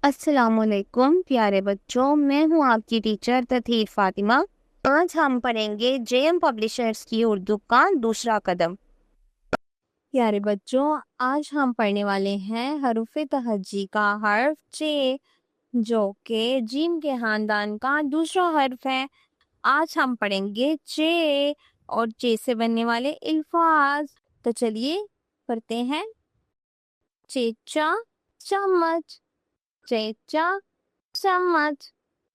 السلام علیکم پیارے بچوں، میں ہوں آپ کی ٹیچر تطہیر فاطمہ۔ آج ہم پڑھیں گے جے ایم پبلشرز کی اردو کا دوسرا قدم۔ پیارے بچوں، آج ہم پڑھنے والے ہیں حروف تہجی کا حرف چے، جو کہ جیم کے خاندان کا دوسرا حرف ہے۔ آج ہم پڑھیں گے چے اور چے سے بننے والے الفاظ۔ تو چلیے پڑھتے ہیں۔ چیچا چمچ، چیچا چمچ،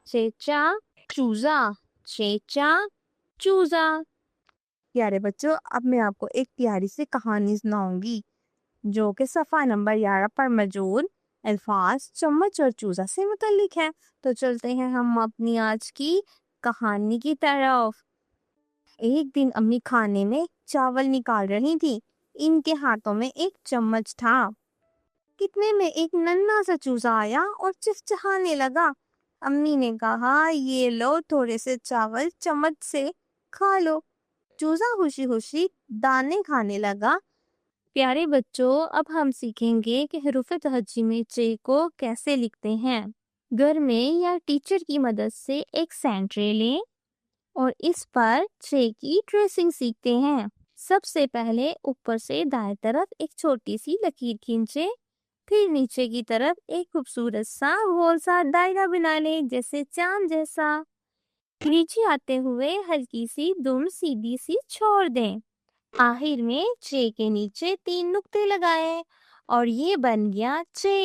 چیچا چوزا، چیچا چوزا۔ پیارے بچوں، اب میں آپ کو ایک پیاری سی کہانی سناؤں گی جو کہ صفحہ نمبر 11 پر موجود الفاظ چمچ اور چوزا سے متعلق ہے۔ تو چلتے ہیں ہم اپنی آج کی کہانی کی طرف۔ ایک دن امی کھانے میں چاول نکال رہی تھی۔ ان کے ہاتھوں میں ایک چمچ تھا۔ کتنے میں ایک ننھا سا چوزا آیا اور چہچہانے لگا۔ امی نے کہا، یہ لو تھوڑے سے چاول چمچ سے کھا لو۔ چوزا خوشی خوشی دانے کھانے لگا۔ پیارے بچوں، اب ہم سیکھیں گے کہ حروف تہجی میں چے کو کیسے لکھتے ہیں۔ گھر میں یا ٹیچر کی مدد سے ایک سینٹرے لیں اور اس پر چے کی ٹریسنگ سیکھتے ہیں۔ سب سے پہلے اوپر سے دائیں طرف ایک چھوٹی سی لکیر کھینچے، پھر نیچے کی طرف ایک خوبصورت سا گول سا دائرہ بنا لیں، جیسے چاند جیسا۔ نیچے آتے ہوئے ہلکی سی دم سیدھی سی چھوڑ دیں۔ آخر میں چے کے نیچے 3 نقطے لگائیں اور یہ بن گیا چے۔